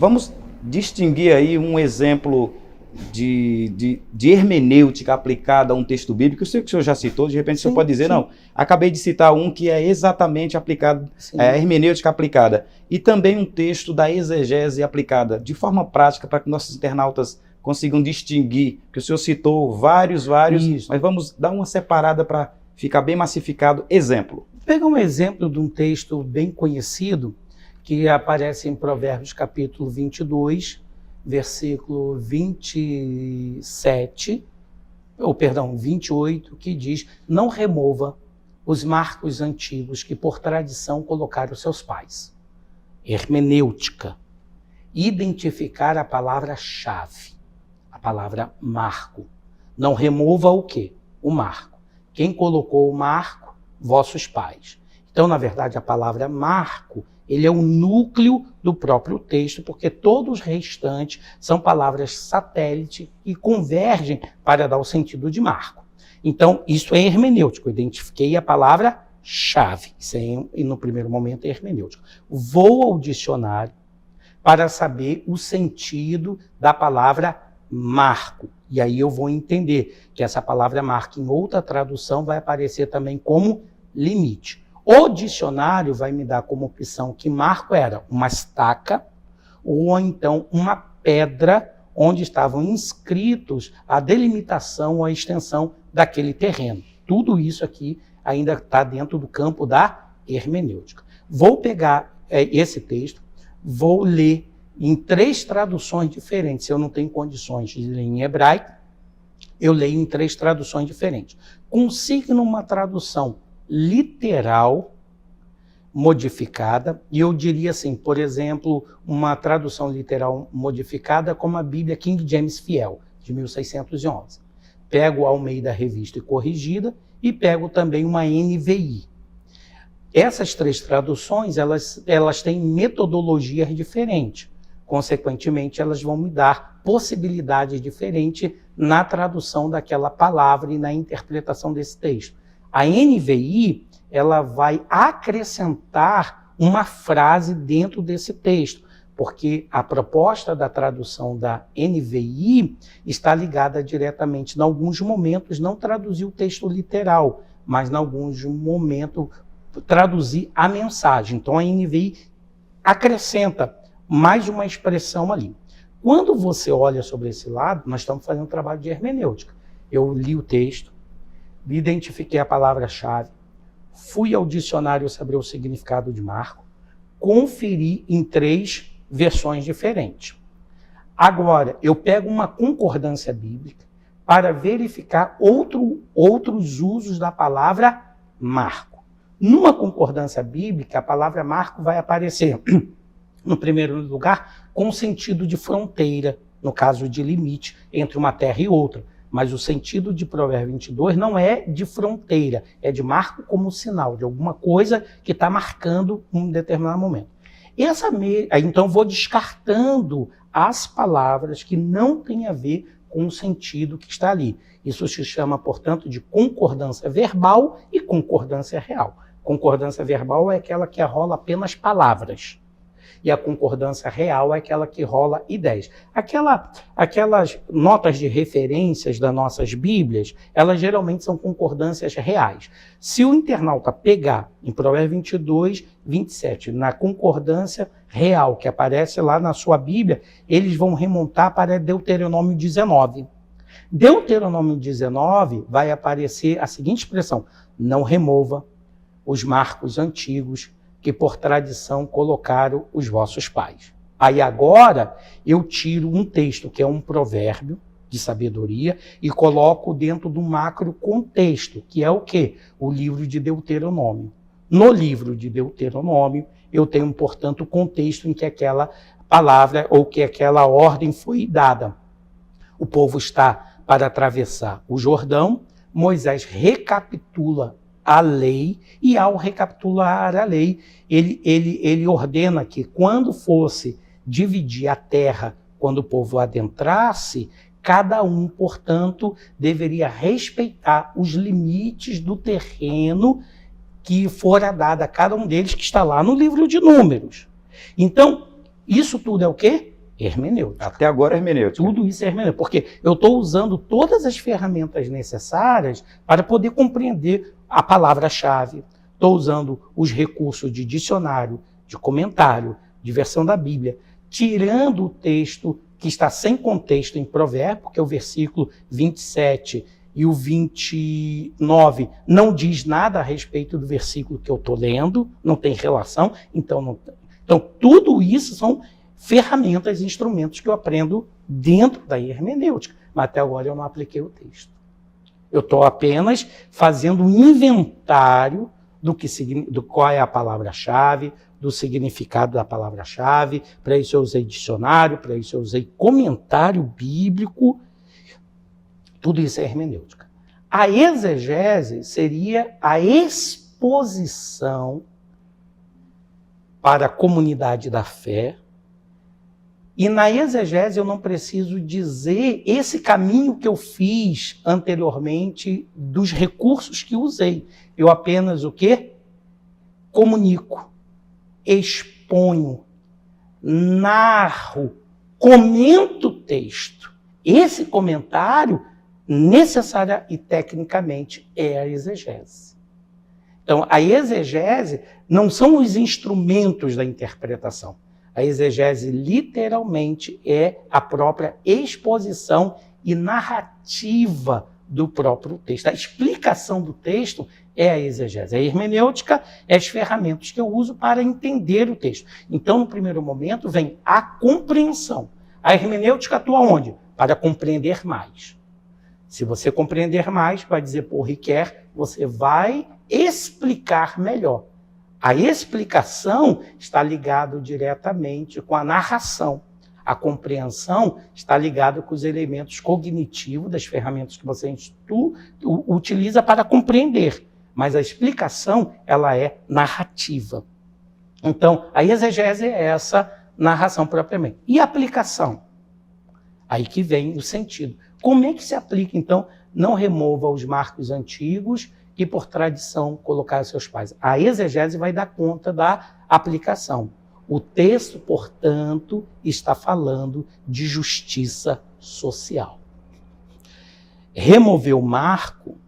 Vamos distinguir aí um exemplo de hermenêutica aplicada a um texto bíblico. Eu sei que o senhor já citou, de repente o senhor pode dizer, não, acabei de citar um que é exatamente aplicado, hermenêutica aplicada, e também um texto da exegese aplicada, de forma prática, para que nossos internautas consigam distinguir, que o senhor citou vários, mas vamos dar uma separada para ficar bem massificado. Exemplo. Pega um exemplo de um texto bem conhecido, que aparece em Provérbios capítulo 22, versículo 28, que diz: não remova os marcos antigos que por tradição colocaram seus pais. Hermenêutica. Identificar a palavra-chave, a palavra marco. Não remova o quê? O marco. Quem colocou o marco? Vossos pais. Então, na verdade, a palavra marco, ele é o núcleo do próprio texto, porque todos os restantes são palavras satélite e convergem para dar o sentido de marco. Então, isso é hermenêutico. Eu identifiquei a palavra-chave. Isso é, no primeiro momento, é hermenêutico. Vou ao dicionário para saber o sentido da palavra marco. E aí eu vou entender que essa palavra marco, em outra tradução, vai aparecer também como limite. O dicionário vai me dar como opção que marco era uma estaca ou então uma pedra onde estavam inscritos a delimitação ou a extensão daquele terreno. Tudo isso aqui ainda está dentro do campo da hermenêutica. Vou pegar esse texto, vou ler em 3 traduções diferentes. Se eu não tenho condições de ler em hebraico, eu leio em 3 traduções diferentes. Consigno uma tradução literal modificada, e eu diria assim, por exemplo, uma tradução literal modificada como a Bíblia King James Fiel, de 1611. Pego a Almeida Revista e Corrigida e pego também uma NVI. Essas 3 traduções, elas têm metodologias diferentes. Consequentemente, elas vão me dar possibilidades diferentes na tradução daquela palavra e na interpretação desse texto. A NVI, ela vai acrescentar uma frase dentro desse texto, porque a proposta da tradução da NVI está ligada diretamente, em alguns momentos, não traduzir o texto literal, mas em alguns momentos traduzir a mensagem. Então a NVI acrescenta mais uma expressão ali. Quando você olha sobre esse lado, nós estamos fazendo um trabalho de hermenêutica. Eu li o texto, identifiquei a palavra-chave, fui ao dicionário saber o significado de marco, conferi em 3 versões diferentes. Agora, eu pego uma concordância bíblica para verificar outros usos da palavra marco. Numa concordância bíblica, a palavra marco vai aparecer, no primeiro lugar, com sentido de fronteira, no caso de limite entre uma terra e outra. Mas o sentido de Provérbios 22 não é de fronteira, é de marco como sinal, de alguma coisa que está marcando um determinado momento. Então, vou descartando as palavras que não têm a ver com o sentido que está ali. Isso se chama, portanto, de concordância verbal e concordância real. Concordância verbal é aquela que rola apenas palavras. E a concordância real é aquela que rola ideias. Aquelas notas de referências das nossas Bíblias, elas geralmente são concordâncias reais. Se o internauta pegar em Provérbios 22, 27, na concordância real que aparece lá na sua Bíblia, eles vão remontar para Deuteronômio 19. Deuteronômio 19 vai aparecer a seguinte expressão: não remova os marcos antigos que por tradição colocaram os vossos pais. Aí agora eu tiro um texto que é um provérbio de sabedoria e coloco dentro do macro contexto, que é o quê? O livro de Deuteronômio. No livro de Deuteronômio, eu tenho, portanto, o contexto em que aquela palavra ou que aquela ordem foi dada. O povo está para atravessar o Jordão, Moisés recapitula a lei, e ao recapitular a lei, ele ordena que quando fosse dividir a terra, quando o povo adentrasse, cada um, portanto, deveria respeitar os limites do terreno que fora dado a cada um deles, que está lá no livro de Números. Então, Isso tudo é o quê? Hermenêutica. Até agora hermenêutica. Tudo isso é hermenêutica, porque eu estou usando todas as ferramentas necessárias para poder compreender a palavra-chave. Estou usando os recursos de dicionário, de comentário, de versão da Bíblia, tirando o texto que está sem contexto em Provérbios, porque o versículo 27 e o 29 não diz nada a respeito do versículo que eu estou lendo, não tem relação, então tudo isso são ferramentas e instrumentos que eu aprendo dentro da hermenêutica, mas até agora eu não apliquei o texto. Eu estou apenas fazendo um inventário do qual é a palavra-chave, do significado da palavra-chave. Para isso eu usei dicionário, para isso eu usei comentário bíblico. Tudo isso é hermenêutica. A exegese seria a exposição para a comunidade da fé. E na exegese eu não preciso dizer esse caminho que eu fiz anteriormente dos recursos que usei. Eu apenas o quê? Comunico, exponho, narro, comento o texto. Esse comentário, necessária e tecnicamente, é a exegese. Então, a exegese não são os instrumentos da interpretação. A exegese, literalmente, é a própria exposição e narrativa do próprio texto. A explicação do texto é a exegese. A hermenêutica é as ferramentas que eu uso para entender o texto. Então, no primeiro momento, vem a compreensão. A hermenêutica atua onde? Para compreender mais. Se você compreender mais, vai dizer por Ricoeur, você vai explicar melhor. A explicação está ligada diretamente com a narração. A compreensão está ligada com os elementos cognitivos das ferramentas que você utiliza para compreender. Mas a explicação, ela é narrativa. Então, a exegese é essa narração propriamente. E a aplicação? Aí que vem o sentido. Como é que se aplica, então? Não remova os marcos antigos que, por tradição, colocaram seus pais. A exegese vai dar conta da aplicação. O texto, portanto, está falando de justiça social. Remover o marco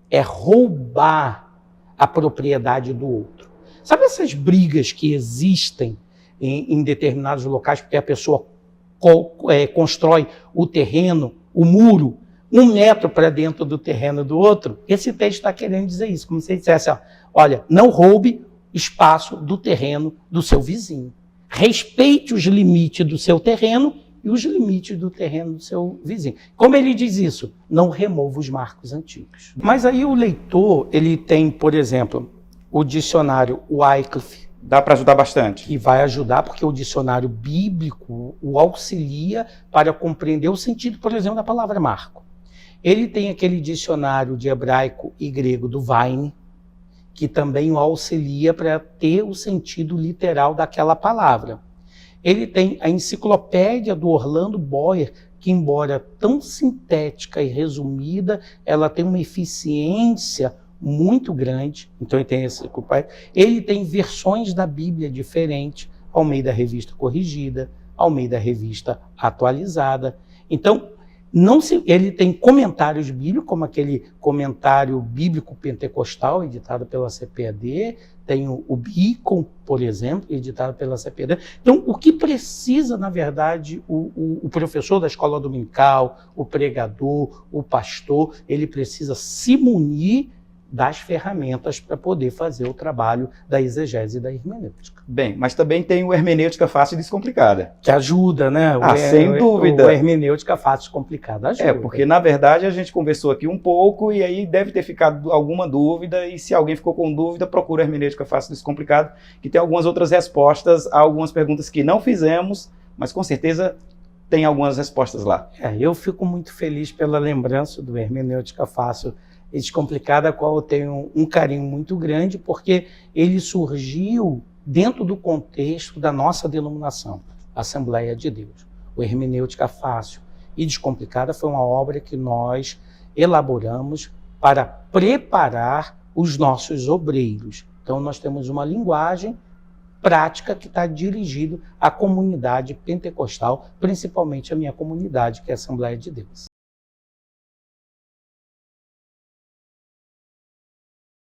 é roubar a propriedade do outro. Sabe essas brigas que existem em determinados locais, porque a pessoa constrói o terreno, o muro, 1 metro para dentro do terreno do outro? Esse texto está querendo dizer isso, como se dissesse, olha, não roube espaço do terreno do seu vizinho. Respeite os limites do seu terreno e os limites do terreno do seu vizinho. Como ele diz isso? Não remova os marcos antigos. Mas aí o leitor, ele tem, por exemplo, o dicionário Wycliffe. Dá para ajudar bastante. Que vai ajudar, porque o dicionário bíblico o auxilia para compreender o sentido, por exemplo, da palavra marco. Ele tem aquele dicionário de hebraico e grego do Vine, que também o auxilia para ter o sentido literal daquela palavra. Ele tem a enciclopédia do Orlando Boyer, que, embora tão sintética e resumida, ela tem uma eficiência muito grande. Então ele tem esse. Ele tem versões da Bíblia diferentes, ao meio da revista corrigida, ao meio da revista atualizada. Então, ele tem comentários bíblicos, como aquele comentário bíblico pentecostal, editado pela CPAD, tem o Beacon, por exemplo, editado pela CPAD. Então, o que precisa, na verdade, o professor da escola dominical, o pregador, o pastor, ele precisa se munir das ferramentas para poder fazer o trabalho da exegese e da hermenêutica. Bem, mas também tem o hermenêutica fácil e descomplicada. Que ajuda, né? Sem dúvida. O hermenêutica fácil e descomplicada ajuda. Porque na verdade a gente conversou aqui um pouco e aí deve ter ficado alguma dúvida, e se alguém ficou com dúvida, procura a hermenêutica fácil e descomplicada, que tem algumas outras respostas a algumas perguntas que não fizemos, mas com certeza tem algumas respostas lá. Eu fico muito feliz pela lembrança do hermenêutica fácil e descomplicada, a qual eu tenho um carinho muito grande, porque ele surgiu dentro do contexto da nossa denominação, Assembleia de Deus. O hermenêutica fácil e descomplicada foi uma obra que nós elaboramos para preparar os nossos obreiros. Então nós temos uma linguagem prática que está dirigido à comunidade pentecostal, principalmente a minha comunidade, que é a Assembleia de Deus.